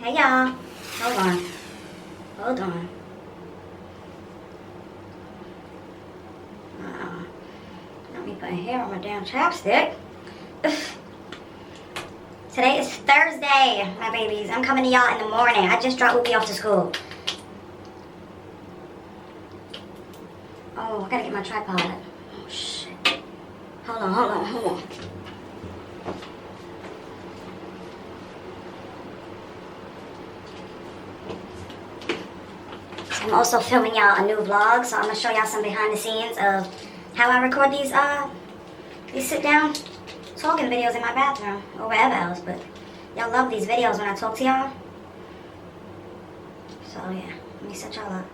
Hey y'all. Hold on. Hold on. Let me put hair on my damn chapstick. Today is Thursday, my babies. I'm coming to y'all in the morning. I just dropped Whoopi off to school. Oh, I gotta get my tripod. Oh, shit. Hold on. I'm also filming y'all a new vlog, so I'm gonna show y'all some behind the scenes of how I record these sit down talking videos in my bathroom or wherever else. But y'all love these videos when I talk to y'all. So yeah, let me set y'all up.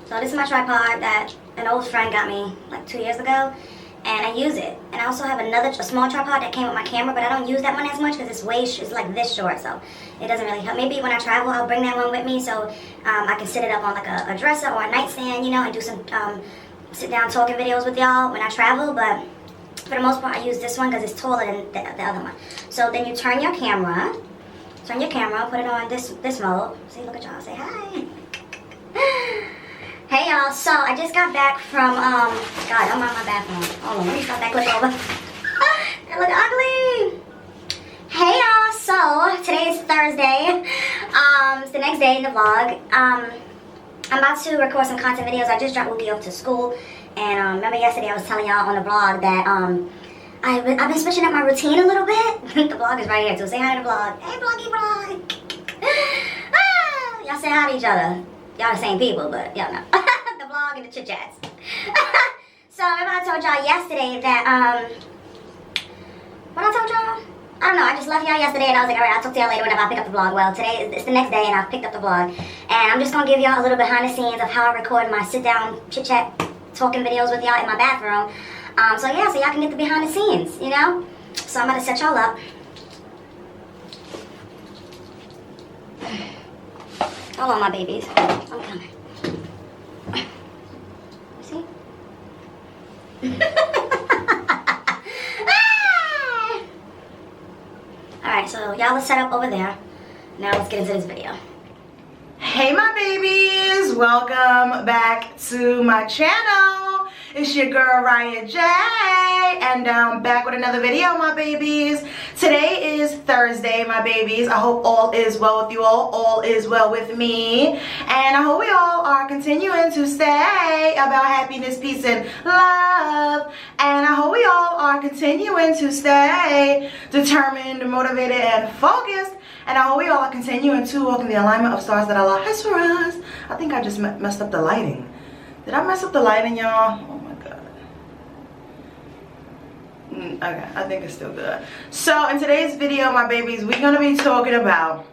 So this is my tripod that an old friend got me like 2 years ago, and I use it. And I also have a small tripod that came with my camera, but I don't use that one as much because it's like this short, so it doesn't really help. Maybe when I travel, I'll bring that one with me so I can sit it up on like a dresser or a nightstand, you know, and do some sit down talking videos with y'all when I travel. But for the most part, I use this one because it's taller than the other one. So then you turn your camera, put it on this mode. See, look at y'all, say hi. Hey y'all, so I just got back from, God, I'm on my bathroom. Hold on, let me start that clip over. It look ugly. Hey y'all, so today is Thursday. It's the next day in the vlog. I'm about to record some content videos. I just dropped Whoopi off to school. And remember yesterday I was telling y'all on the vlog that I've been switching up my routine a little bit. The vlog is right here, so say hi to the vlog. Hey vloggy vlog. Y'all say hi to each other. Y'all the same people, but y'all know. The vlog and the chit chats. So remember I told y'all yesterday that what I told y'all? I don't know, I just left y'all yesterday and I was like, alright, I'll talk to y'all later whenever I pick up the vlog. Well, today is the next day and I've picked up the vlog. And I'm just gonna give y'all a little behind the scenes of how I record my sit down chit chat talking videos with y'all in my bathroom. So yeah, so y'all can get the behind the scenes, you know? So I'm about to set y'all up. Hold on, my babies. I'm coming. See? Alright, so y'all are set up over there. Now let's get into this video. Hey my babies, welcome back to my channel. It's your girl Riah J, and I'm back with another video, my babies. Today is Thursday, my babies. I hope all is well with you all is well with me, and I hope we all are continuing to stay about happiness, peace, and love. And I hope we all are continuing to stay determined, motivated, and focused. And I hope we all are continuing to walk in the alignment of stars that Allah has for us. I think I just messed up the lighting. Did I mess up the lighting, y'all? Oh my God. Okay, I think it's still good. So in today's video, my babies, we're going to be talking about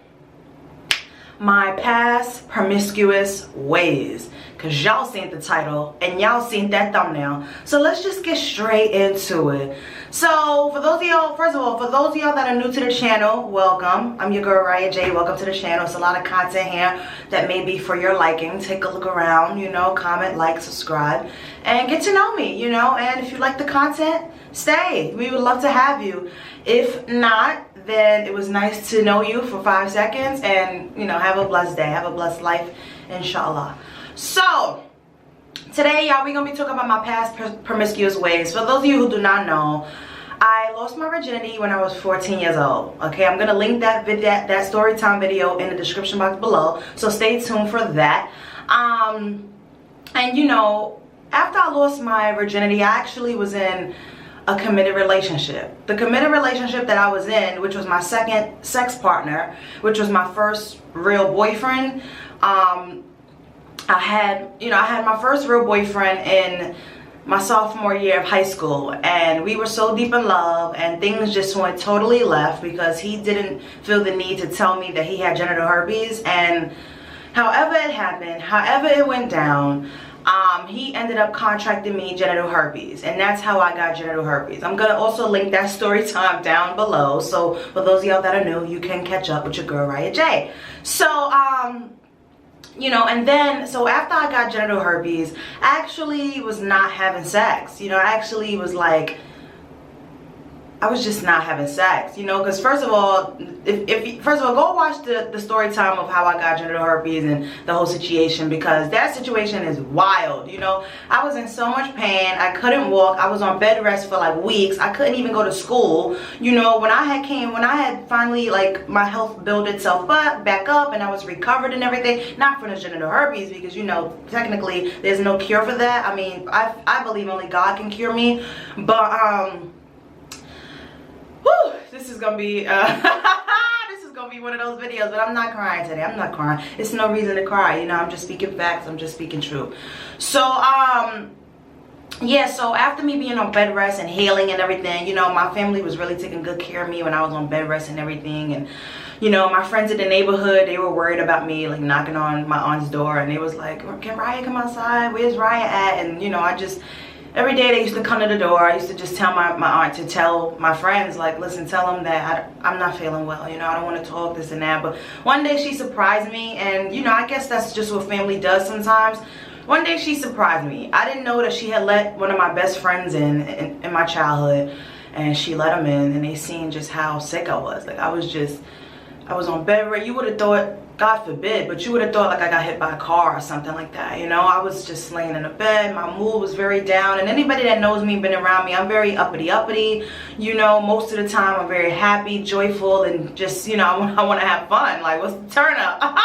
my past promiscuous ways. Because y'all seen the title and y'all seen that thumbnail. So let's just get straight into it. So for those of y'all, first of all, for those of y'all that are new to the channel, welcome. I'm your girl Riah J. Welcome to the channel. It's a lot of content here that may be for your liking. Take a look around, you know, comment, like, subscribe, and get to know me, you know. And if you like the content, stay. We would love to have you. If not, then it was nice to know you for 5 seconds, and you know, have a blessed day, have a blessed life, inshallah. So today, y'all, we're gonna be talking about my past promiscuous ways. For those of you who do not know, I lost my virginity when I was 14 years old. Okay, I'm gonna link that story time video in the description box below, so stay tuned for that. And you know, after I lost my virginity, I actually was in a committed relationship. The committed relationship that I was in, which was my second sex partner, which was my first real boyfriend. I had my first real boyfriend in my sophomore year of high school, and we were so deep in love, and things just went totally left because he didn't feel the need to tell me that he had genital herpes. And however it happened, however it went down, he ended up contracting me genital herpes, and that's how I got genital herpes. I'm gonna also link that story time down below, so for those of y'all that are new, you can catch up with your girl Riah J. So you know, and then so after I got genital herpes, I actually was not having sex. You know, I actually was like, I was just not having sex, you know, because first of all, go watch the story time of how I got genital herpes and the whole situation, because that situation is wild, you know. I was in so much pain. I couldn't walk. I was on bed rest for like weeks. I couldn't even go to school, you know. When I had finally, like, my health built itself back up and I was recovered and everything, not from the genital herpes, because, you know, technically there's no cure for that. I mean, I believe only God can cure me, but whew, this is gonna be this is gonna be one of those videos, but I'm not crying today. I'm not crying. It's no reason to cry, you know. I'm just speaking facts. I'm just speaking truth. So yeah, so after me being on bed rest and healing and everything, you know, my family was really taking good care of me when I was on bed rest and everything. And you know, my friends in the neighborhood, they were worried about me, like, knocking on my aunt's door, and they was like, can Riah come outside? Where's Riah at? And you know, every day they used to come to the door. I used to just tell my aunt to tell my friends, like, listen, tell them that I'm not feeling well, you know, I don't want to talk, this and that. But one day she surprised me, and, you know, I guess that's just what family does sometimes. One day she surprised me. I didn't know that she had let one of my best friends in my childhood, and she let them in, and they seen just how sick I was. Like, I was on bed rest. You would have thought, God forbid, but you would have thought like I got hit by a car or something like that, you know. I was just laying in the bed. My mood was very down, and anybody that knows me, been around me, I'm very uppity, you know. Most of the time I'm very happy, joyful, and just, you know, I want to have fun. Like, what's the turn up?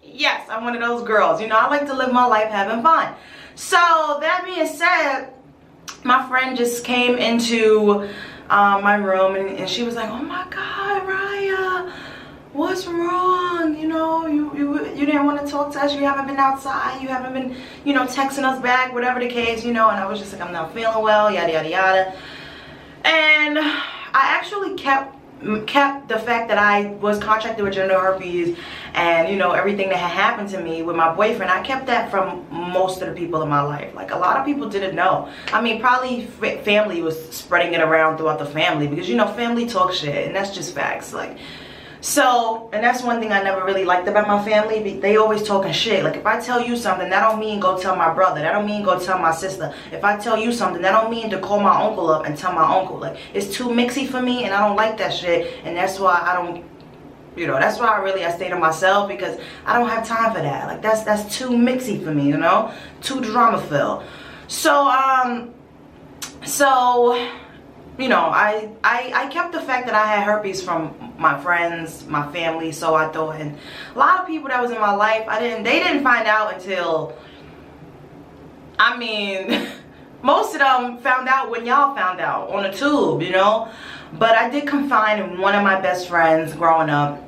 Yes, I'm one of those girls, you know. I like to live my life having fun. So that being said, my friend just came into my room, and she was like, oh my God, Riah, what's wrong? You know, you didn't want to talk to us. You haven't been outside. You haven't been, you know, texting us back, whatever the case, you know. And I was just like, I'm not feeling well, yada yada yada. And I actually kept the fact that I was contracted with genital herpes and, you know, everything that had happened to me with my boyfriend, I kept that from most of the people in my life. Like, a lot of people didn't know. I mean, probably family was spreading it around throughout the family, because, you know, family talk shit, and that's just facts. Like, so, and that's one thing I never really liked about my family. They always talking shit. Like, if I tell you something, that don't mean go tell my brother. That don't mean go tell my sister. If I tell you something, that don't mean to call my uncle up and tell my uncle. Like, it's too mixy for me, and I don't like that shit. And that's why I don't, you know, that's why I stay to myself, because I don't have time for that. Like, that's too mixy for me, you know, too drama filled. So, you know, I kept the fact that I had herpes from my friends, my family, so I thought. And a lot of people that was in my life, they didn't find out until, I mean, most of them found out when y'all found out on the tube, you know. But I did confide in one of my best friends growing up.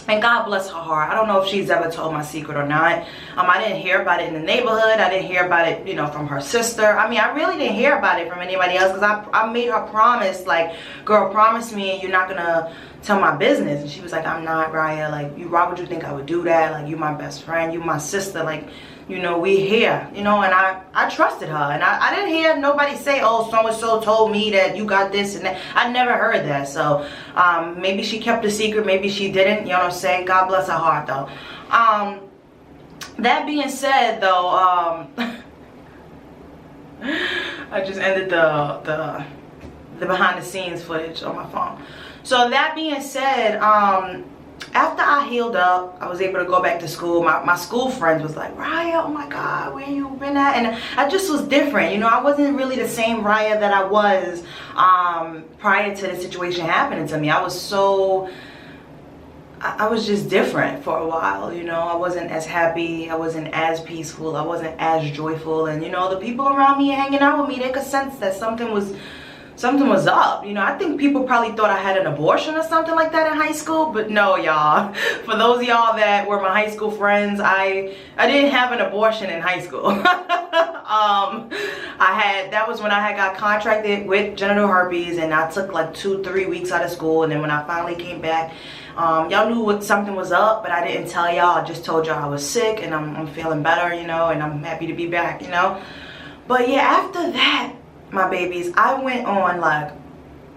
And God bless her heart. I don't know if she's ever told my secret or not. I didn't hear about it in the neighborhood. I didn't hear about it, you know, from her sister. I mean, I really didn't hear about it from anybody else, because I made her promise, like, girl, promise me you're not gonna tell my business. And she was like, I'm not, Riah. Like, why would you think I would do that? Like, you my best friend. You my sister. Like, you know, we here, you know. And I trusted her, and I didn't hear nobody say, oh, so-and-so told me that you got this and that. I never heard that. So maybe she kept the secret, maybe she didn't, you know what I'm saying. God bless her heart, though. That being said, though, I just ended the behind the scenes footage on my phone. So that being said, after I healed up, I was able to go back to school. My school friends was like, Riah, oh my God, where you been at? And I just was different, you know. I wasn't really the same Riah that I was prior to the situation happening to me. I was just different for a while, you know. I wasn't as happy, I wasn't as peaceful, I wasn't as joyful. And, you know, the people around me hanging out with me, they could sense that something was up, you know. I think people probably thought I had an abortion or something like that in high school, but no, y'all. For those of y'all that were my high school friends, I didn't have an abortion in high school. That was when I had got contracted with genital herpes, and I took like 2-3 weeks out of school. And then when I finally came back, y'all knew something was up, but I didn't tell y'all. I just told y'all I was sick, and I'm feeling better, you know, and I'm happy to be back, you know. But yeah, after that, my babies, I went on like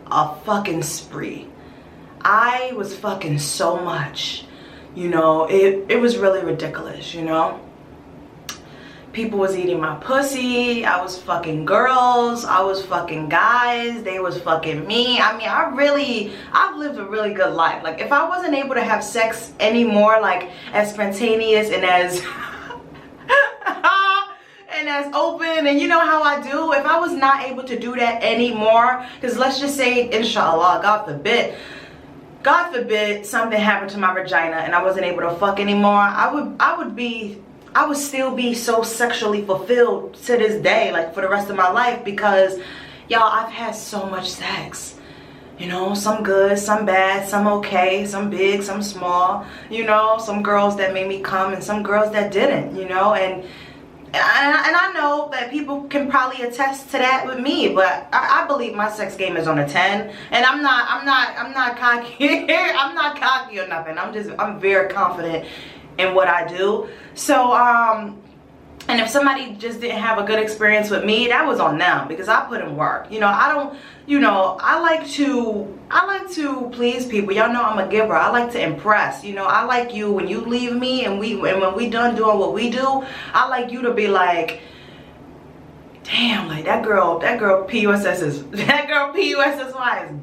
a fucking spree. I was fucking so much, you know. It was really ridiculous, you know. people was eating my pussy. I was fucking girls. I was fucking guys. They was fucking me. I mean, I've lived a really good life. Like, if I wasn't able to have sex anymore, like, as spontaneous and as and as open, and you know how I do, if I was not able to do that anymore, because let's just say, inshallah, God forbid something happened to my vagina and I wasn't able to fuck anymore, I would still be so sexually fulfilled to this day, like for the rest of my life, because y'all, I've had so much sex. You know, some good, some bad, some okay, some big, some small, you know, some girls that made me come and some girls that didn't, you know, and I know that people can probably attest to that with me, but I believe my sex game is on a 10, and I'm not cocky. I'm not cocky or nothing. I'm very confident in what I do. So and if somebody just didn't have a good experience with me, that was on them, because I put in work. You know, I like to please people. Y'all know I'm a giver. I like to impress. You know, I like you when you leave me and when we done doing what we do, I like you to be like, damn, like that girl PUSSY is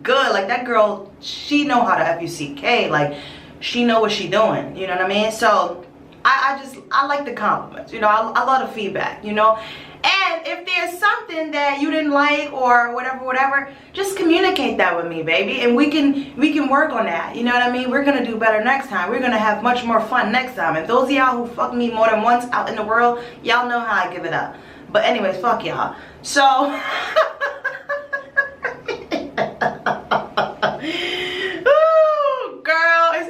good. Like, that girl, she know how to F-U-C-K. Like, she know what she doing. You know what I mean? So I like the compliments, you know. I love the feedback, you know. And if there's something that you didn't like or whatever, just communicate that with me, baby, and we can work on that. You know what I mean? We're gonna do better next time. We're gonna have much more fun next time. And those of y'all who fuck me more than once out in the world, y'all know how I give it up. But anyways, fuck y'all. So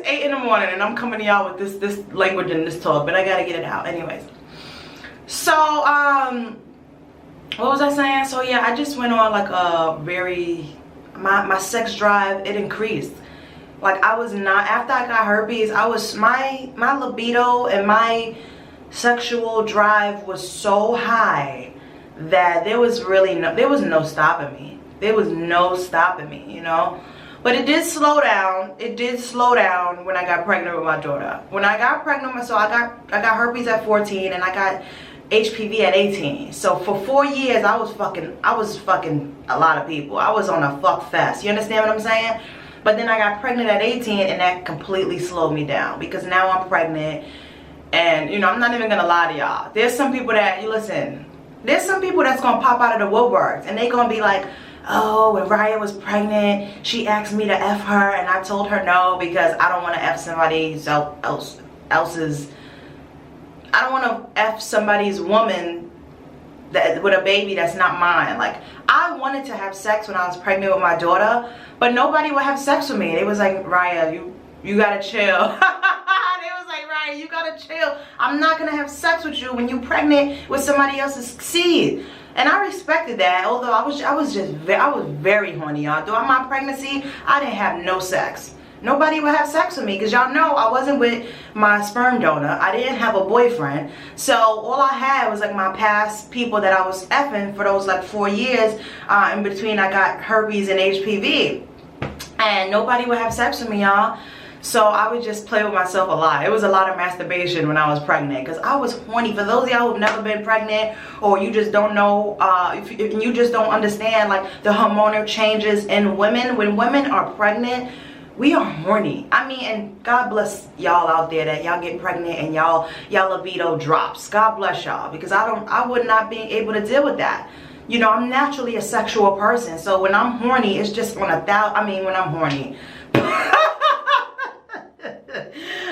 in the morning and I'm coming to y'all with this language and this talk, but I gotta get it out anyways. So what was I saying? So yeah, I just went on like a my sex drive, it increased. Like, I was not, after I got herpes, I was my libido and my sexual drive was so high that there was no stopping me. There was no stopping me, you know. But it did slow down. It did slow down when I got pregnant with my daughter. When I got pregnant, so I got herpes at 14 and I got HPV at 18. So for 4 years I was fucking a lot of people. I was on a fuck fest. You understand what I'm saying? But then I got pregnant at 18 and that completely slowed me down, because now I'm pregnant, and you know, I'm not even gonna lie to y'all. There's some people that, you listen, there's some people that's gonna pop out of the woodworks and they gonna be like, oh, when Riah was pregnant, she asked me to F her and I told her no, because I don't want to F somebody's else's, I don't want to F somebody's woman that with a baby that's not mine. Like, I wanted to have sex when I was pregnant with my daughter, but nobody would have sex with me. They was like, Riah, you gotta chill. They was like, Riah, you gotta chill. I'm not gonna have sex with you when you pregnant with somebody else's seed. And I respected that, although I was very horny, y'all. Throughout my pregnancy, I didn't have no sex. Nobody would have sex with me, because y'all know I wasn't with my sperm donor. I didn't have a boyfriend. So all I had was like my past people that I was effing for those like 4 years in between I got herpes and HPV. And nobody would have sex with me, y'all. So I would just play with myself a lot. It was a lot of masturbation when I was pregnant, because I was horny. For those of y'all who've never been pregnant, or you just don't know, if you just don't understand like the hormonal changes in women. When women are pregnant, we are horny. I mean, and God bless y'all out there that y'all get pregnant and y'all libido drops. God bless y'all, because I would not be able to deal with that. You know, I'm naturally a sexual person, so when I'm horny, it's just on a thousand. I mean, when I'm horny.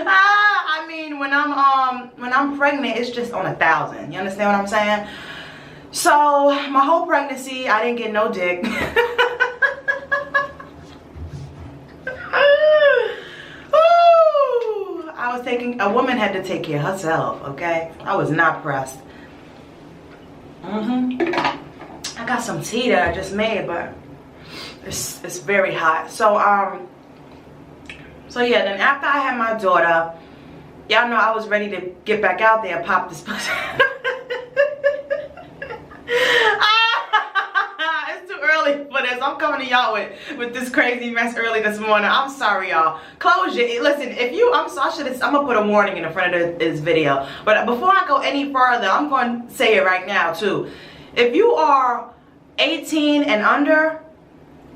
I mean, when I'm pregnant, it's just on 1,000. You understand what I'm saying? So my whole pregnancy, I didn't get no dick. I was a woman had to take care of herself, okay? I was not pressed. I got some tea that I just made, but it's very hot. So yeah, then after I had my daughter, y'all know I was ready to get back out there and pop this pussy. It's too early for this. I'm coming to y'all with this crazy mess early this morning. I'm sorry, y'all. Close your, listen, if you, I'm gonna put a warning in the front of this video. But before I go any further, I'm going to say it right now too. If you are 18 and under,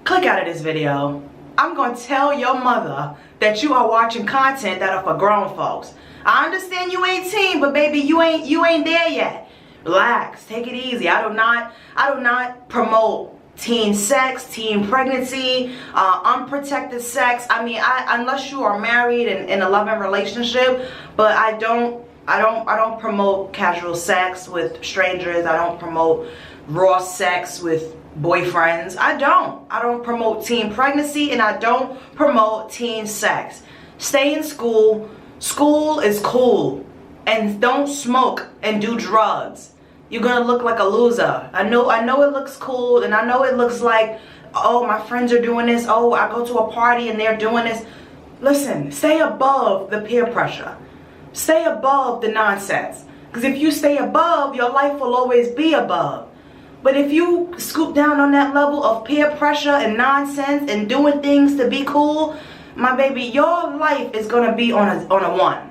click out of this video. I'm going to tell your mother that you are watching content that are for grown folks. I understand you 18, but baby, you ain't there yet. Relax, take it easy. I do not promote teen sex, teen pregnancy, unprotected sex. I mean, unless you are married and in a loving relationship, but I don't promote casual sex with strangers. I don't promote raw sex with boyfriends. I don't promote teen pregnancy, and I don't promote teen sex. Stay in school. School is cool. And don't smoke and do drugs. You're gonna look like a loser. I know it looks cool, and I know it looks like, oh, my friends are doing this, oh, I go to a party and they're doing this. Listen, stay above the peer pressure. Stay above the nonsense. Because if you stay above, your life will always be above. But if you scoop down on that level of peer pressure and nonsense and doing things to be cool, my baby, your life is gonna be on a 1.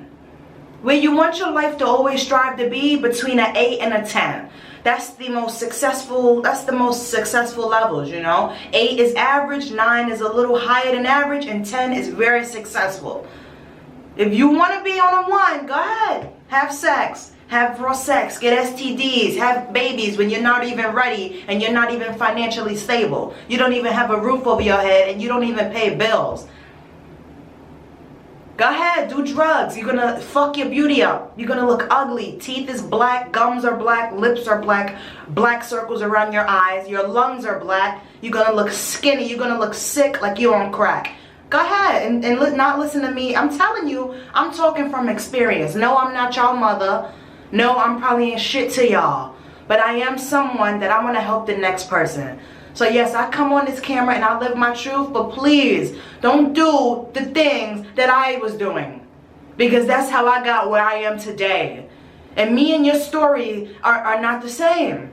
Where you want your life to always strive to be between an 8 and a 10. That's the most successful levels, you know. 8 is average, 9 is a little higher than average, and 10 is very successful. If you want to be on a 1, go ahead. Have sex. Have raw sex. Get STDs. Have babies when you're not even ready and you're not even financially stable. You don't even have a roof over your head and you don't even pay bills. Go ahead, do drugs. You're gonna fuck your beauty up. You're gonna look ugly. Teeth is black, gums are black, lips are black, black circles around your eyes, your lungs are black. You're gonna look skinny, you're gonna look sick like you're on crack. Go ahead and not listen to me. I'm telling you, I'm talking from experience. No, I'm not y'all mother. No, I'm probably ain't shit to y'all. But I am someone that I wanna help the next person. So yes, I come on this camera and I live my truth, but please don't do the things that I was doing, because that's how I got where I am today. And me and your story are not the same.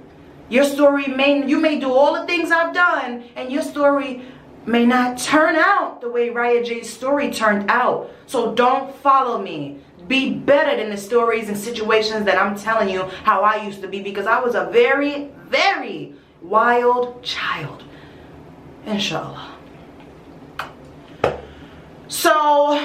Your story you may do all the things I've done, and your story may not turn out the way Riahjay's story turned out. So don't follow me. Be better than the stories and situations that I'm telling you how I used to be, because I was a very, very wild child. Inshallah. So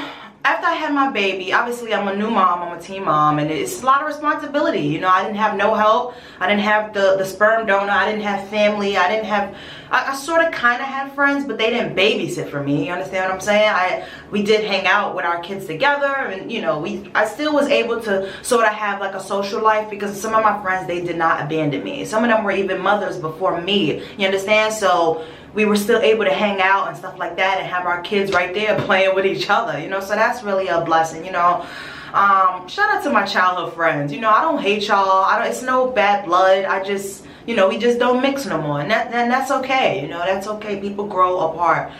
after I had my baby, obviously I'm a new mom, I'm a teen mom, and it's a lot of responsibility. You know, I didn't have no help. I didn't have the sperm donor. I didn't have family. I sort of kind of had friends, but they didn't babysit for me. You understand what I'm saying? We did hang out with our kids together, and you know, I still was able to sort of have like a social life, because some of my friends, they did not abandon me. Some of them were even mothers before me. You understand? So we were still able to hang out and stuff like that and have our kids right there playing with each other, you know, so that's really a blessing, you know. Shout out to my childhood friends. You know, I don't hate y'all. It's no bad blood. I just, you know, we just don't mix no more, and that's okay. You know, that's okay. People grow apart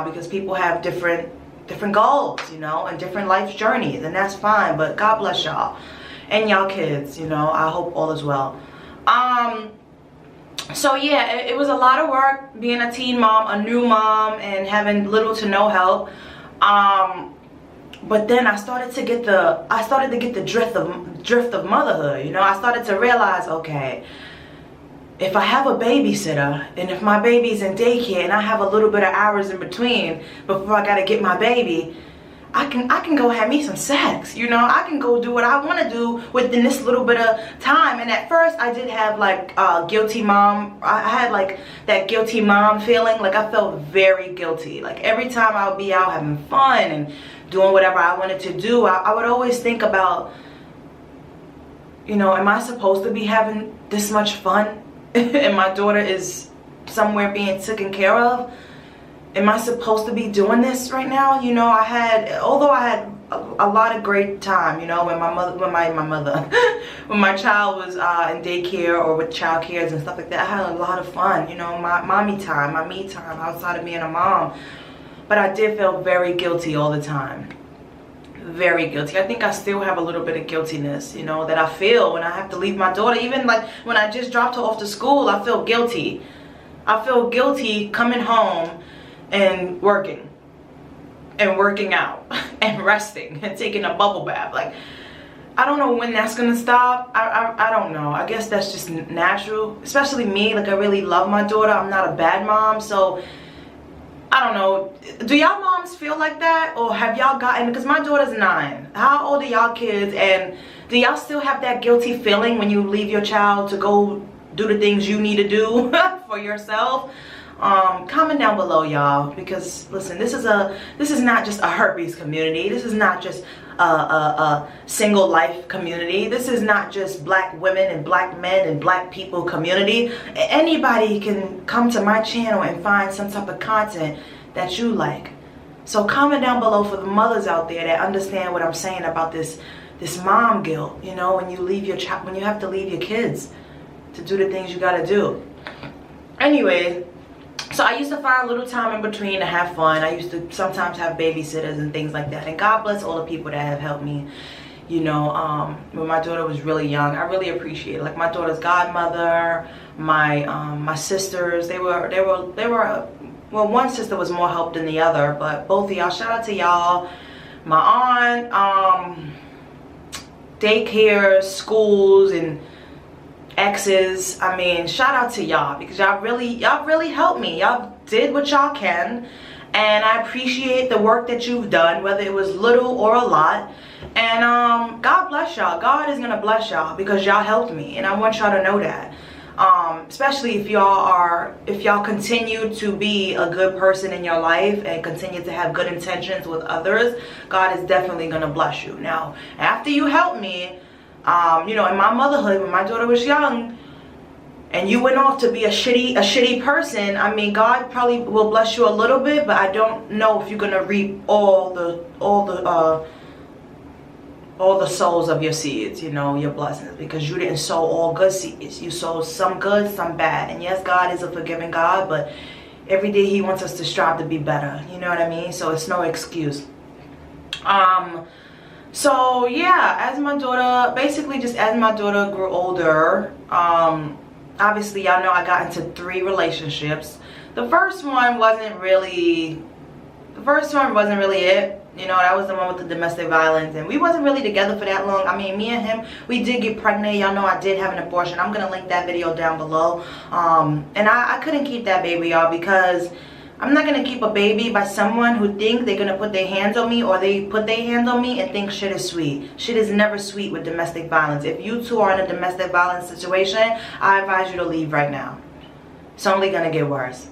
because people have different goals, you know, and different life journeys, and that's fine. But God bless y'all and y'all kids. You know, I hope all is well. So yeah, it was a lot of work being a teen mom, a new mom, and having little to no help. But then I started to get the drift of motherhood. You know, I started to realize, okay, if I have a babysitter, and if my baby's in daycare, and I have a little bit of hours in between before I gotta get my baby, I can go have me some sex, you know. I can go do what I want to do within this little bit of time. And at first I did have like guilty mom. I had like that guilty mom feeling. Like I felt very guilty. Like every time I would be out having fun and doing whatever I wanted to do, I would always think about, you know, am I supposed to be having this much fun and my daughter is somewhere being taken care of? Am I supposed to be doing this right now? You know, although I had a lot of great time, you know, when when my child was in daycare or with child cares and stuff like that, I had a lot of fun, you know, my mommy time, my me time outside of being a mom. But I did feel very guilty all the time. Very guilty. I think I still have a little bit of guiltiness, you know, that I feel when I have to leave my daughter. Even like when I just dropped her off to school, I feel guilty. I feel guilty coming home and working out and resting and taking a bubble bath. Like, I don't know when that's gonna stop. I don't know. I guess that's just natural, especially me. Like, I really love my daughter. I'm not a bad mom, so I don't know. Do y'all moms feel like that, or have y'all gotten, because my daughter's 9. How old are y'all kids, and do y'all still have that guilty feeling when you leave your child to go do the things you need to do for yourself? Comment down below, y'all, because listen, this is not just a herpes community. This is not just a single life community. This is not just black women and black men and black people community. Anybody can come to my channel and find some type of content that you like. So comment down below for the mothers out there that understand what I'm saying about this mom guilt, you know, when you leave your child, when you have to leave your kids to do the things you gotta do. Anyway, so I used to find a little time in between to have fun. I used to sometimes have babysitters and things like that. And God bless all the people that have helped me, you know, when my daughter was really young. I really appreciate it. Like, my daughter's godmother, my sisters, they were well, one sister was more help than the other, but both of y'all, shout out to y'all. My aunt, daycare, schools, and exes. I mean, shout out to y'all, because y'all really helped me. Y'all did what y'all can, and I appreciate the work that you've done, whether it was little or a lot. And God bless y'all. God is gonna bless y'all because y'all helped me, and I want y'all to know that. Especially if y'all continue to be a good person in your life and continue to have good intentions with others, God is definitely gonna bless you. Now, after you help me, you know, in my motherhood, when my daughter was young and you went off to be a shitty person, I mean, God probably will bless you a little bit, but I don't know if you're gonna reap all the souls of your seeds, you know, your blessings, because you didn't sow all good seeds. You sowed some good, some bad. And yes, God is a forgiving God, but every day he wants us to strive to be better, you know what I mean? So it's no excuse. So yeah, as my daughter grew older, obviously y'all know I got into 3 relationships. The first one wasn't really it. You know, that was the one with the domestic violence, and we wasn't really together for that long. I mean, me and him, we did get pregnant. Y'all know I did have an abortion. I'm gonna link that video down below. And I couldn't keep that baby, y'all, because I'm not gonna keep a baby by someone who think they're gonna put their hands on me, or they put their hands on me and think shit is sweet. Shit is never sweet with domestic violence. If you two are in a domestic violence situation, I advise you to leave right now. It's only gonna get worse.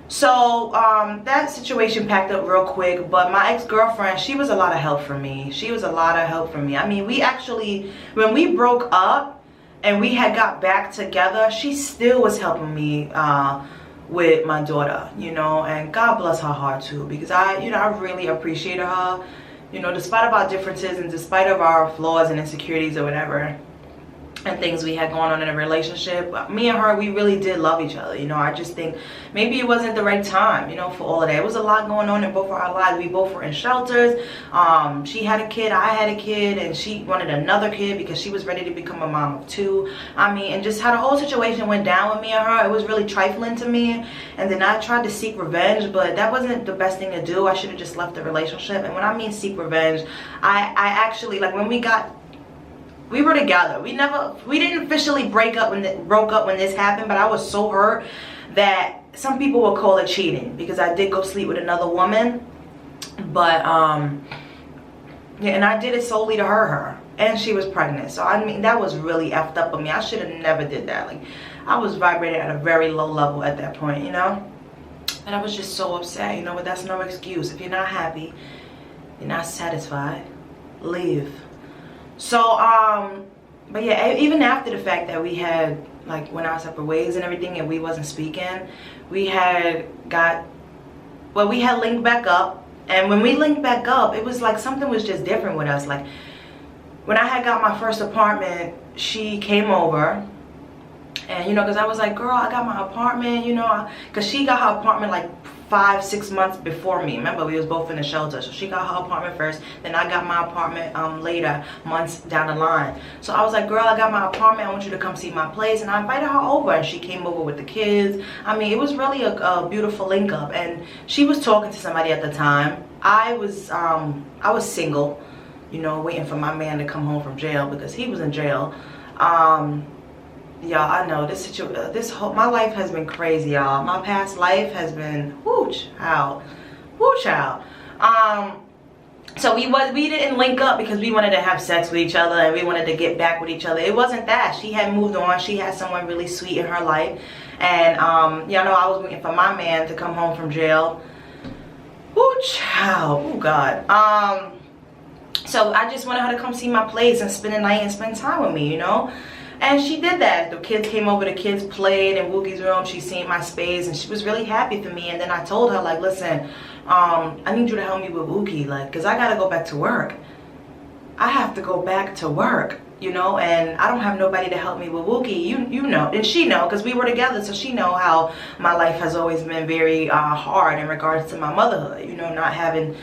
So that situation packed up real quick, but my ex-girlfriend, she was a lot of help for me. I mean, we actually, when we broke up and we had got back together, she still was helping me with my daughter, you know, and God bless her heart too, because I really appreciated her, you know, despite of our differences and despite of our flaws and insecurities or whatever and things we had going on in a relationship. Me and her, we really did love each other, you know. I just think maybe it wasn't the right time, you know, for all of that. It was a lot going on in both of our lives. We both were in shelters. She had a kid, I had a kid, and she wanted another kid because she was ready to become a mom of 2. I mean, and just how the whole situation went down with me and her, it was really trifling to me. And then I tried to seek revenge, but that wasn't the best thing to do. I should have just left the relationship. And when I mean seek revenge, I actually, like, when we were together. We didn't officially broke up when this happened, but I was so hurt that some people will call it cheating, because I did go sleep with another woman. But yeah, and I did it solely to hurt her, and she was pregnant. So I mean, that was really effed up of me. I should have never did that. Like, I was vibrating at a very low level at that point, you know. And I was just so upset, you know. But that's no excuse. If you're not happy, you're not satisfied, leave. So but yeah, even after the fact that we had, like, went our separate ways and everything, and we wasn't speaking, we had linked back up. And when we linked back up, it was like something was just different with us. Like, when I had got my first apartment, she came over, and, you know, because I was like, girl, I got my apartment, you know, because she got her apartment like 5-6 months before me. Remember, we was both in the shelter. So she got her apartment first, then I got my apartment later, months down the line. So I was like, girl, I got my apartment, I want you to come see my place. And I invited her over, and she came over with the kids. I mean, it was really a beautiful link up. And she was talking to somebody at the time. I was single, you know, waiting for my man to come home from jail because he was in jail. Y'all, I know my life has been crazy, y'all. My past life has been whoo child. So we didn't link up because we wanted to have sex with each other and we wanted to get back with each other. It wasn't that. She had moved on. She had someone really sweet in her life, and y'all know I was waiting for my man to come home from jail. Whoo child. Oh God. So I just wanted her to come see my place and spend the night and spend time with me, you know. And she did that. The kids came over, the kids played in Wookie's room. She seen my space and she was really happy for me. And then I told her, like, listen, I need you to help me with Wookie, like, because I got to go back to work. I have to go back to work, you know, and I don't have nobody to help me with Wookie. You know, and she know because we were together, so she know how my life has always been very hard in regards to my motherhood, you know, not having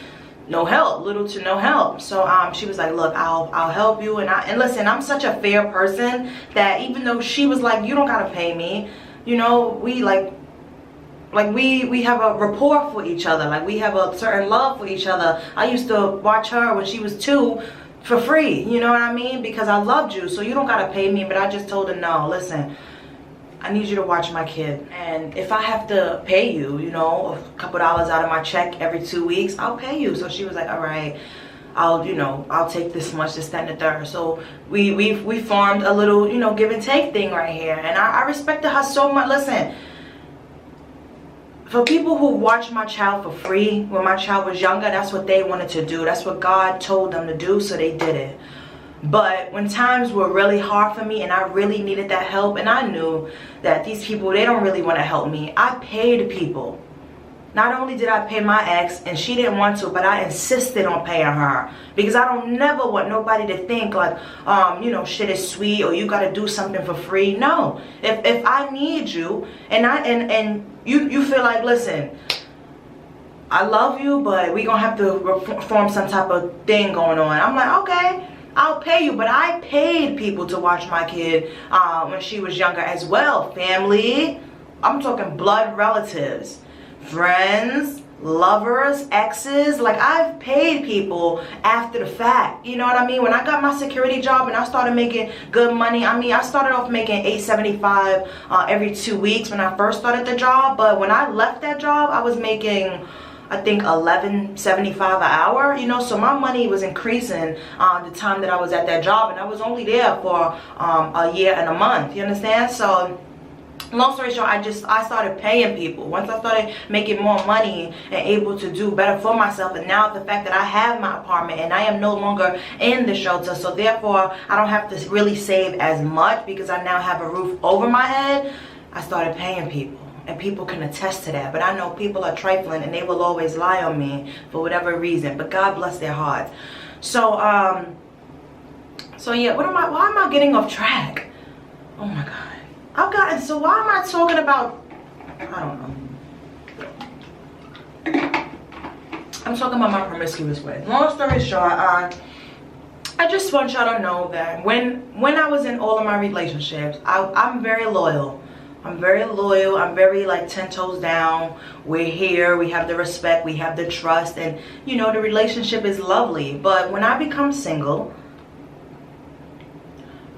no help, little to no help. So she was like, look, I'll help you. And listen, I'm such a fair person that even though she was like, you don't gotta pay me, you know, we we have a rapport for each other, like we have a certain love for each other. I used to watch her when she was 2 for free, you know what I mean, because I loved you, so you don't gotta pay me. But I just told her, no, listen, I need you to watch my kid, and if I have to pay you, you know, a couple dollars out of my check every 2 weeks, I'll pay you. So she was like, all right, I'll take this much, this, that, and the third. So we formed a little, you know, give and take thing right here, and I respected her so much. Listen, for people who watched my child for free when my child was younger, that's what they wanted to do. That's what God told them to do, so they did it. But when times were really hard for me and I really needed that help, and I knew that these people, they don't really want to help me, I paid people. Not only did I pay my ex, and she didn't want to, but I insisted on paying her, because I don't never want nobody to think like, you know, shit is sweet or you got to do something for free. No, if I need you and you feel like, listen, I love you, but we gonna have to form some type of thing going on, I'm like, okay, I'll pay you. But I paid people to watch my kid when she was younger as well. Family, I'm talking blood relatives, friends, lovers, exes. Like, I've paid people after the fact, you know what I mean? When I got my security job and I started making good money, I mean, I started off making $8.75 every 2 weeks when I first started the job. But when I left that job, I was making, I think, $11.75 an hour, you know. So my money was increasing the time that I was at that job, and I was only there for a year and a month, you understand? So long story short, I started paying people once I started making more money and able to do better for myself. And now the fact that I have my apartment and I am no longer in the shelter, so therefore I don't have to really save as much because I now have a roof over my head, I started paying people. And people can attest to that. But I know people are trifling and they will always lie on me for whatever reason. But God bless their hearts. So yeah, why am I getting off track? Oh my God. So why am I talking about, I don't know. I'm talking about my promiscuous ways. Long story short, I just want y'all to know that when I was in all of my relationships, I'm very loyal. I'm very loyal. I'm very, like, 10 toes down. We're here. We have the respect. We have the trust. And, you know, the relationship is lovely. But when I become single,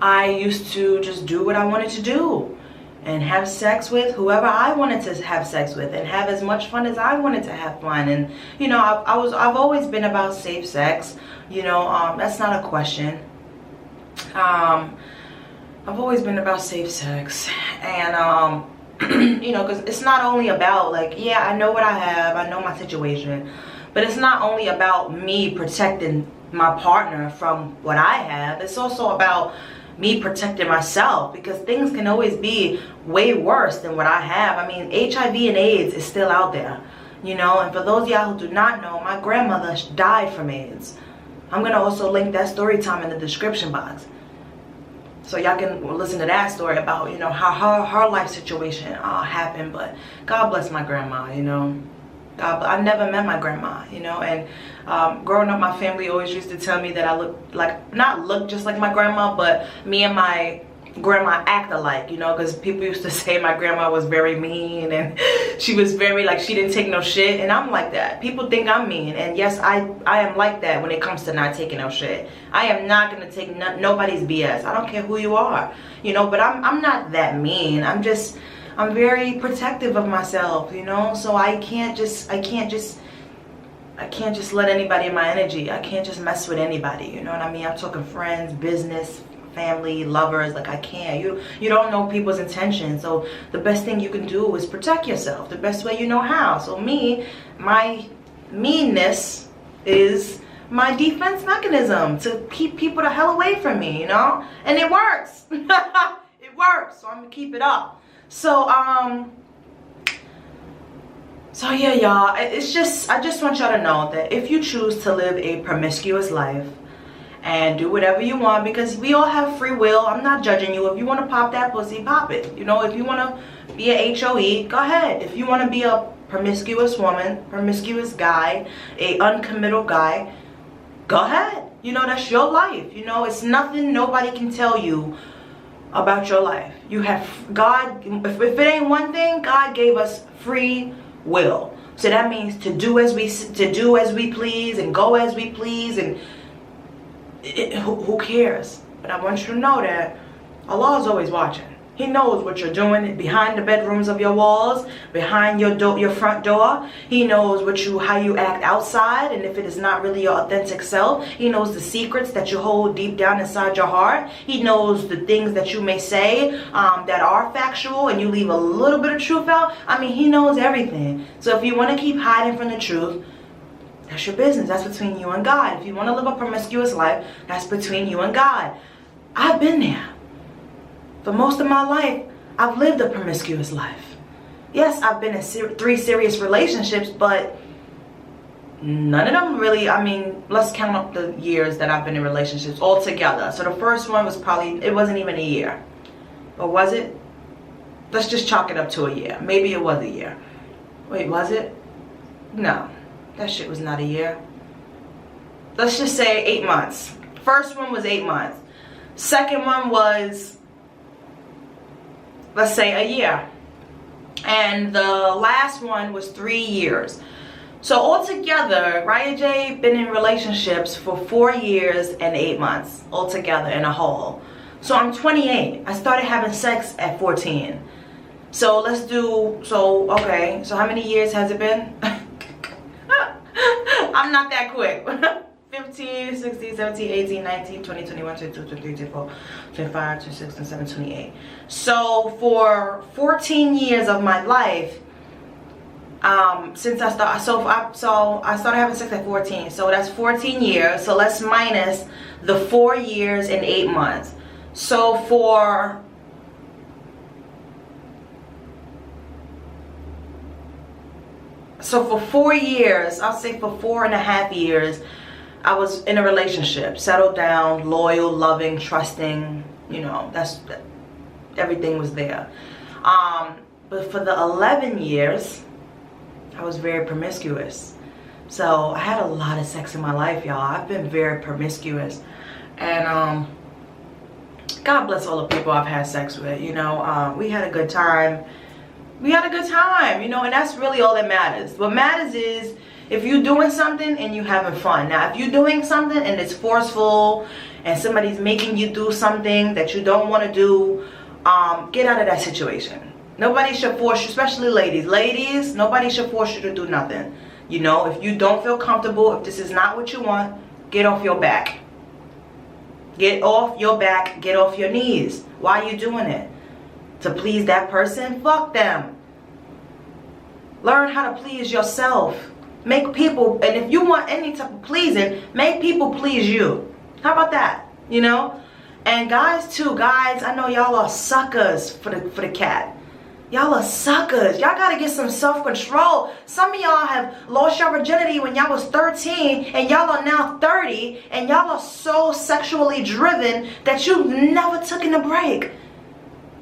I used to just do what I wanted to do and have sex with whoever I wanted to have sex with and have as much fun as I wanted to have fun. And, you know, I've always been about safe sex. You know, that's not a question. I've always been about safe sex, and you know, because it's not only about, like, yeah, I know what I have, I know my situation, but it's not only about me protecting my partner from what I have, it's also about me protecting myself, because things can always be way worse than what I have. I mean, HIV and AIDS is still out there, you know. And for those of y'all who do not know, my grandmother died from AIDS. I'm gonna also link that story time in the description box, so y'all can listen to that story about, you know, how her life situation happened. But God bless my grandma, you know. I never met my grandma, you know. And growing up, my family always used to tell me that I look like, not look just like my grandma, but me and my grandma act alike, you know, because people used to say my grandma was very mean and she was very, like, she didn't take no shit. And I'm like that. People think I'm mean, and yes, I am like that when it comes to not taking no shit. I am not gonna take nobody's BS. I don't care who you are, you know. But I'm not that mean. I'm very protective of myself, you know. So I can't just let anybody in my energy. I can't just mess with anybody, you know what I mean? I'm talking friends, business, family, lovers. Like, I can't. You don't know people's intentions. So the best thing you can do is protect yourself the best way you know how. So my meanness is my defense mechanism to keep people the hell away from me, you know. And it works. It works. So I'm gonna keep it up. So yeah, y'all, I just want y'all to know that if you choose to live a promiscuous life and do whatever you want, because we all have free will. I'm not judging you. If you want to pop that pussy, pop it. You know, if you want to be a HOE, go ahead. If you want to be a promiscuous woman, promiscuous guy, a uncommittal guy, go ahead. You know, that's your life. You know, it's nothing nobody can tell you about your life. You have God. If it ain't one thing, God gave us free will. So that means to do as we please and go as we please, and who cares? But I want you to know that Allah is always watching. He knows what you're doing behind the bedrooms of your walls, behind your front door. He knows how you act outside, and if it is not really your authentic self. He knows the secrets that you hold deep down inside your heart. He knows the things that you may say that are factual and you leave a little bit of truth out. I mean, he knows everything. So if you want to keep hiding from the truth, that's your business. That's between you and God. If you want to live a promiscuous life, that's between you and God. I've been there. For most of my life, I've lived a promiscuous life. Yes, I've been in 3 serious relationships, but none of them really, I mean, let's count up the years that I've been in relationships altogether. So the first one was probably, it wasn't even a year. Or was it? Let's just chalk it up to a year. Maybe it was a year. Wait, was it? No. That shit was not a year. Let's just say 8 months. First one was 8 months. Second one was, let's say, a year. And the last one was 3 years. So altogether, Riahjay been in relationships for 4 years and 8 months altogether in a whole. So I'm 28. I started having sex at 14. So let's do, okay. So how many years has it been? I'm not that quick. 15, 16, 17, 18, 19, 20, 21, 22, 23, 24, 25, 26, 27, 28. So for 14 years of my life, since I started having sex at 14. So that's 14 years. So let's minus the 4 years and 8 months. So for So for 4 years, I'll say for 4.5 years, I was in a relationship, settled down, loyal, loving, trusting, you know, everything was there. But for the 11 years, I was very promiscuous. So I had a lot of sex in my life, y'all. I've been very promiscuous. And God bless all the people I've had sex with, you know. We had a good time. We had a good time, you know, and that's really all that matters. What matters is if you're doing something and you're having fun. Now, if you're doing something and it's forceful and somebody's making you do something that you don't want to do, get out of that situation. Nobody should force you, especially ladies. Ladies, nobody should force you to do nothing. You know, if you don't feel comfortable, if this is not what you want, get off your back. Get off your back, get off your knees. Why are you doing it? To please that person? Fuck them. Learn how to please yourself. Make people, and if you want any type of pleasing, make people please you. How about that? You know? And guys too, guys, I know y'all are suckers for the cat. Y'all are suckers. Y'all gotta get some self-control. Some of y'all have lost your virginity when y'all was 13 and y'all are now 30 and y'all are so sexually driven that you've never taken a break.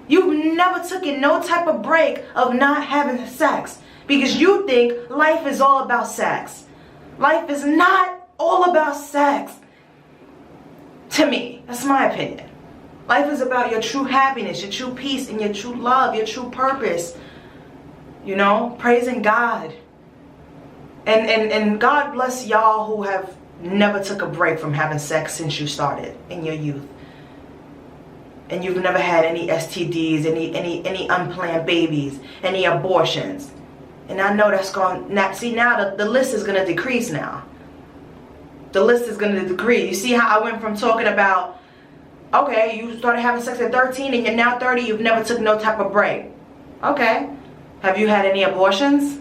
You've never taken no type of break of not having sex. because you think life is all about sex. Life is not all about sex. To me, that's my opinion. Life is about your true happiness, your true peace, and your true love, your true purpose. You know, praising God. And God bless y'all who have never took a break from having sex since you started in your youth. And you've never had any STDs, any unplanned babies, any abortions. And I know that's going to, see now the list is going to decrease now. The list is going to decrease. You see how I went from talking about, okay, you started having sex at 13 and you're now 30, you've never took no type of break. Okay. Have you had any abortions?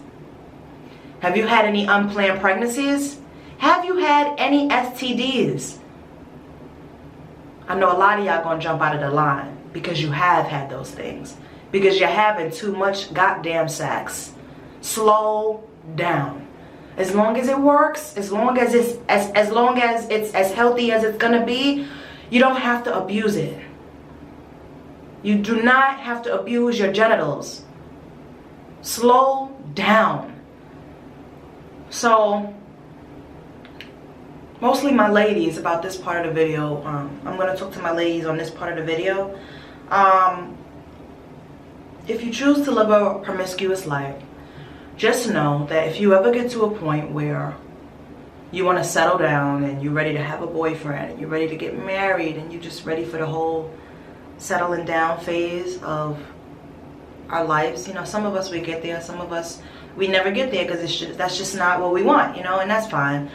Have you had any unplanned pregnancies? Have you had any STDs? I know a lot of y'all gonna jump out of the line because you have had those things. Because you're having too much goddamn sex. Slow down. As long as it works, as long as it's as healthy as it's gonna be, you don't have to abuse it. You do not have to abuse your genitals. Slow down. So, mostly my ladies about this part of the video. I'm going to talk to my ladies on this part of the video. If you choose to live a promiscuous life, just know that if you ever get to a point where you want to settle down and you're ready to have a boyfriend and you're ready to get married and you're just ready for the whole settling down phase of our lives, you know, some of us we get there, some of us we never get there because that's just not what we want, you know, and that's fine.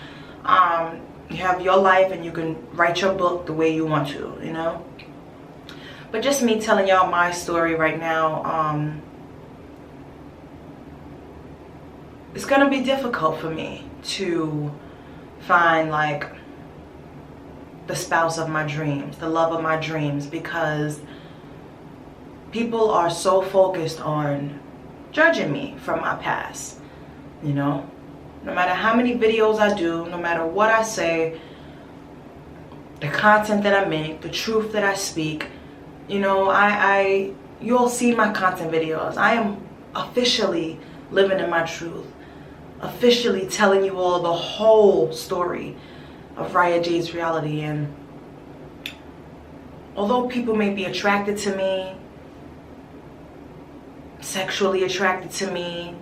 You have your life and you can write your book the way you want to, you know. But just me telling y'all my story right now, it's gonna be difficult for me to find like the spouse of my dreams, the love of my dreams, because people are so focused on judging me from my past, you know. No matter how many videos I do, no matter what I say, the content that I make, the truth that I speak, you know, you'll see my content videos. I am officially living in my truth, officially telling you all the whole story of Riahjaysreality. And although people may be attracted to me, sexually attracted to me,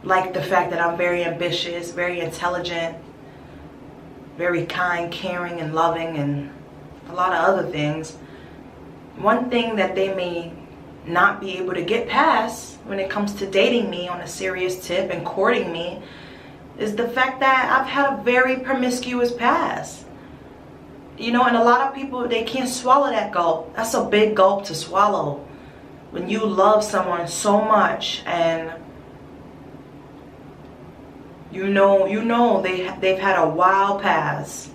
like the fact that I'm very ambitious, very intelligent, very kind, caring, and loving, and a lot of other things, one thing that they may not be able to get past when it comes to dating me on a serious tip and courting me is the fact that I've had a very promiscuous past. You know, and a lot of people, they can't swallow that gulp. That's a big gulp to swallow. When you love someone so much and you know they've had a wild past,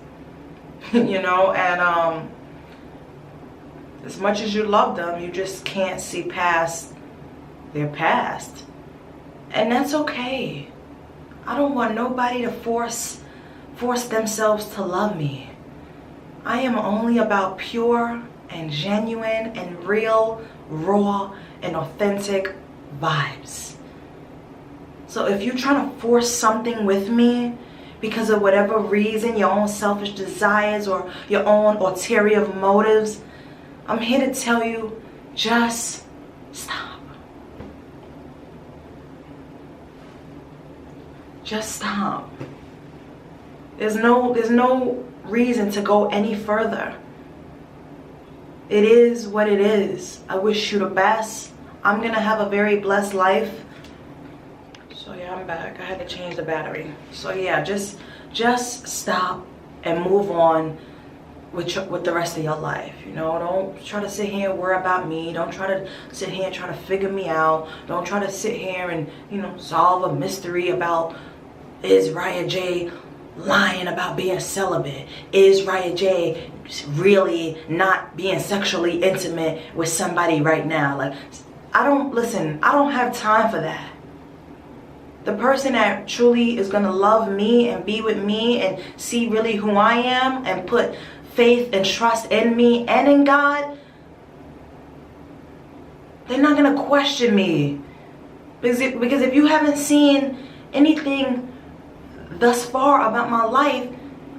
you know, and as much as you love them, you just can't see past their past. And that's okay. I don't want nobody to force themselves to love me. I am only about pure and genuine and real, raw and authentic vibes. So if you're trying to force something with me because of whatever reason, your own selfish desires or your own ulterior motives, I'm here to tell you, just stop. Just stop. There's no reason to go any further. It is what it is. I wish you the best. I'm gonna have a very blessed life. So yeah, I'm back. I had to change the battery. So yeah, just stop and move on with the rest of your life. You know, don't try to sit here and worry about me. Don't try to sit here and try to figure me out. Don't try to sit here and, you know, solve a mystery about, is Riahjay lying about being celibate? Is Riahjay really not being sexually intimate with somebody right now? Like, I don't have time for that. The person that truly is gonna love me and be with me and see really who I am and put faith and trust in me and in God, they're not gonna question me Because if you haven't seen anything thus far about my life,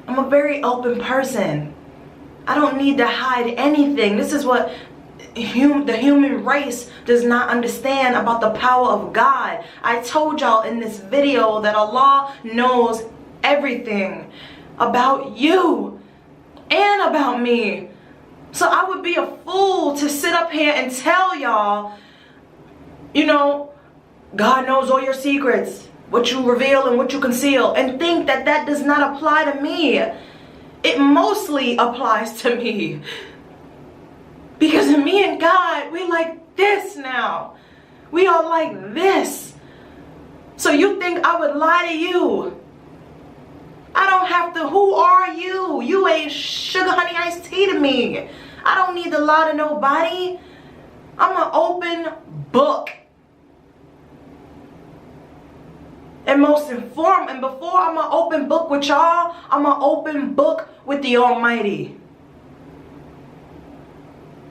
I'm a very open person. I don't need to hide anything. This is what the human race does not understand about the power of God. I told y'all in this video that Allah knows everything about you and about me. So I would be a fool to sit up here and tell y'all, you know, God knows all your secrets, what you reveal and what you conceal, and think that that does not apply to me. It mostly applies to me. Because me and God, we like this now. We are like this. So you think I would lie to you? I don't have to. Who are you? You ain't sugar honey iced tea to me. I don't need to lie to nobody. I'm an open book. And before I'm an open book with y'all, I'm an open book with the Almighty.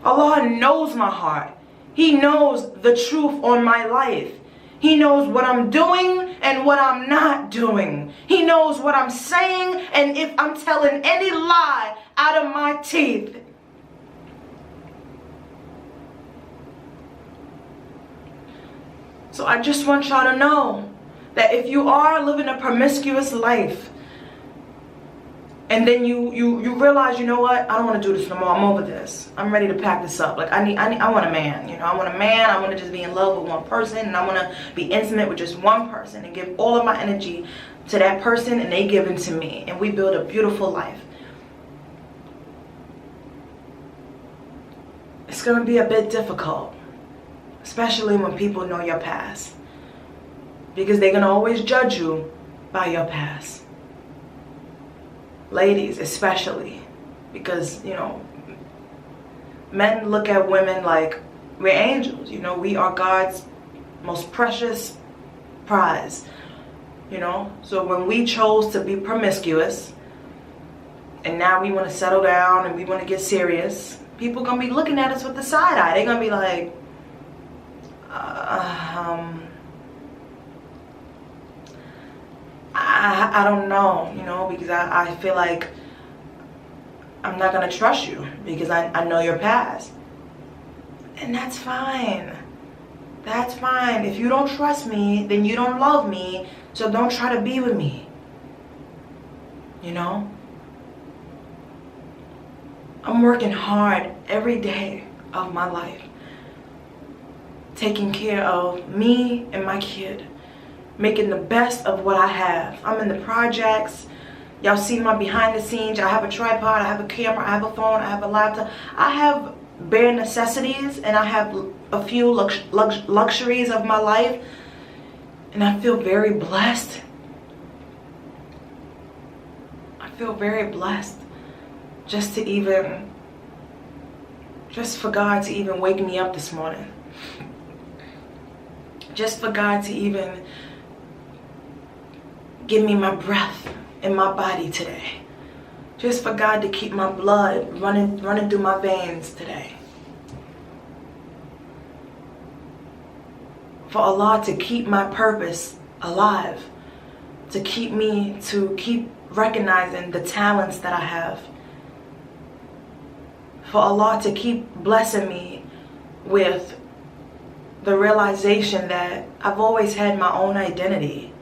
Allah knows my heart. He knows the truth on my life. He knows what I'm doing and what I'm not doing. He knows what I'm saying and if I'm telling any lie out of my teeth. So I just want y'all to know that if you are living a promiscuous life, and then you realize, you know what, I don't want to do this no more, I'm over this, I'm ready to pack this up, like I want a man, you know, I want a man, I want to just be in love with one person, and I want to be intimate with just one person and give all of my energy to that person and they give it to me and we build a beautiful life. It's going to be a bit difficult, especially when people know your past, because they're going to always judge you by your past. Ladies especially, because, you know, men look at women like we're angels, you know, we are God's most precious prize, you know. So when we chose to be promiscuous and now we want to settle down and we want to get serious, people gonna be looking at us with the side eye. They're gonna be like, I don't know, you know, because I feel like I'm not going to trust you because I know your past. And that's fine. That's fine. If you don't trust me, then you don't love me, so don't try to be with me. You know? I'm working hard every day of my life, taking care of me and my kid, making the best of what I have. I'm in the projects. Y'all see my behind the scenes. I have a tripod, I have a camera, I have a phone, I have a laptop. I have bare necessities and I have a few luxuries of my life. And I feel very blessed. I feel very blessed just for God to even wake me up this morning. Just for God to even give me my breath in my body today. Just for God to keep my blood running through my veins today. For Allah to keep my purpose alive. To keep recognizing the talents that I have. For Allah to keep blessing me with the realization that I've always had my own identity.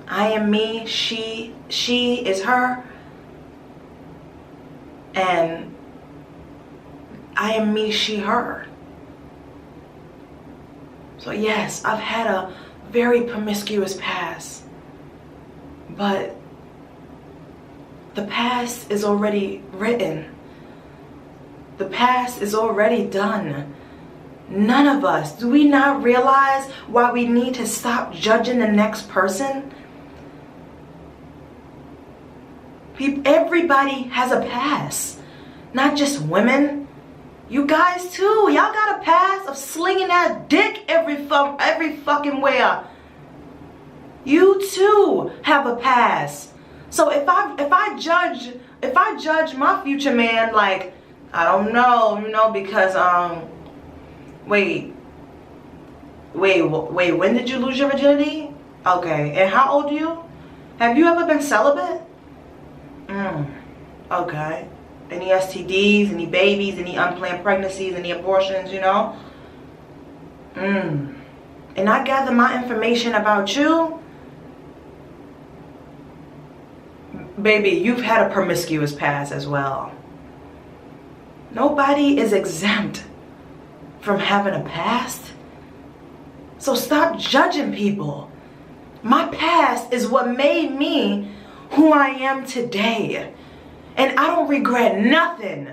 I am me, she is her, and I am me, she, her. So yes, I've had a very promiscuous past, but the past is already written. The past is already done. None of us, do we not realize why we need to stop judging the next person? Everybody has a past, not just women. You guys too, y'all got a past of slinging that dick every fucking where. You too have a past. So if I judge my future man like, I don't know, you know, because wait, Wait, when did you lose your virginity? Okay, and how old are you? Have you ever been celibate? Okay. Any STDs, any babies, any unplanned pregnancies, any abortions, you know? And I gather my information about you. Baby, you've had a promiscuous past as well. Nobody is exempt from having a past. So stop judging people. My past is what made me who I am today. And I don't regret nothing.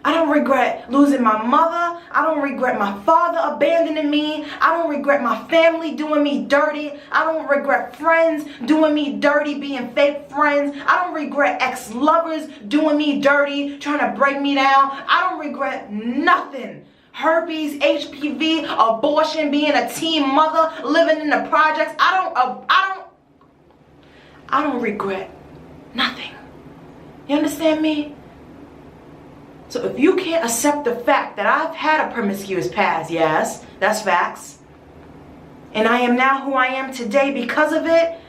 I don't regret losing my mother. I don't regret my father abandoning me. I don't regret my family doing me dirty. I don't regret friends doing me dirty, being fake friends. I don't regret ex-lovers doing me dirty, trying to break me down. I don't regret nothing. Herpes, HPV, abortion, being a teen mother, living in the projects. I don't regret nothing. You understand me? So if you can't accept the fact that I've had a promiscuous past, yes, that's facts, and I am now who I am today because of it,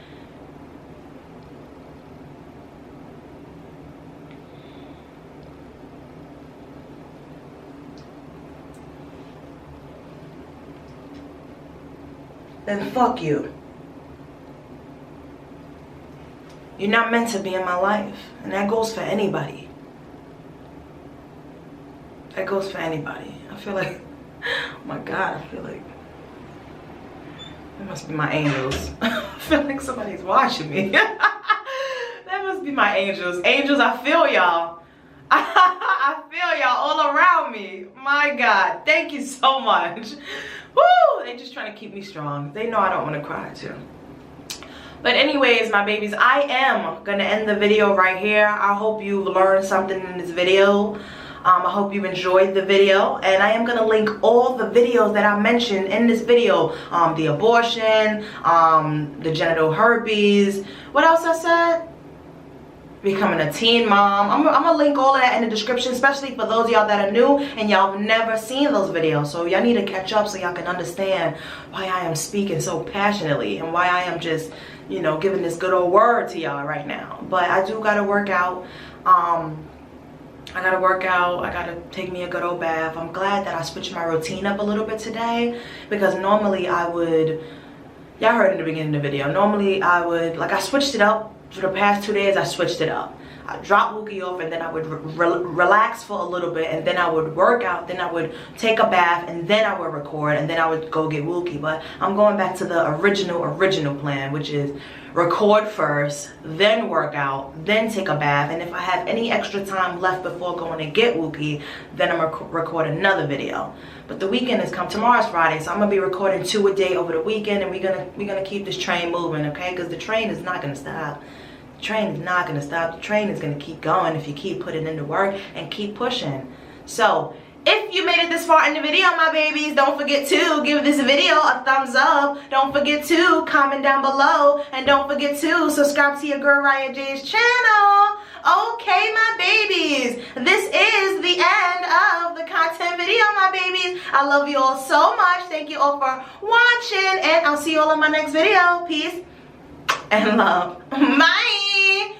then fuck you. You're not meant to be in my life, and that goes for anybody. That goes for anybody. I feel like, oh my God, I feel like that must be my angels. I feel like somebody's watching me. That must be my angels. Angels, I feel y'all. I feel y'all all around me. My God, thank you so much. Woo, they just trying to keep me strong. They know I don't want to cry too. But anyways, my babies, I am gonna end the video right here. I hope you've learned something in this video. I hope you enjoyed the video, and I am going to link all the videos that I mentioned in this video. The abortion, the genital herpes, what else I said? Becoming a teen mom. I'm going to link all of that in the description, especially for those of y'all that are new and y'all have never seen those videos. So y'all need to catch up so y'all can understand why I am speaking so passionately and why I am just, you know, giving this good old word to y'all right now. But I do got to work out. I gotta work out. I gotta take me a good old bath. I'm glad that I switched my routine up a little bit today, because normally I would, y'all heard in the beginning of the video, normally I would, like, I switched it up for the past 2 days. I switched it up. I dropped Wookie off, and then I would relax for a little bit, and then I would work out, then I would take a bath, and then I would record, and then I would go get Wookie. But I'm going back to the original plan, which is record first, then work out, then take a bath, and if I have any extra time left before going to get Wookie, then I'm gonna record another video. But the weekend is come. Tomorrow's Friday, so I'm gonna be recording 2 a day over the weekend, and we're gonna keep this train moving, okay? Because the train is not gonna stop. The train is not gonna stop. The train is gonna keep going if you keep putting in the work and keep pushing. So if you made it this far in the video, my babies, don't forget to give this video a thumbs up. Don't forget to comment down below, and don't forget to subscribe to your girl Riahjay's channel. Okay, my babies, this is the end of the content video, my babies. I love you all so much. Thank you all for watching, and I'll see you all in my next video. Peace and love. Bye.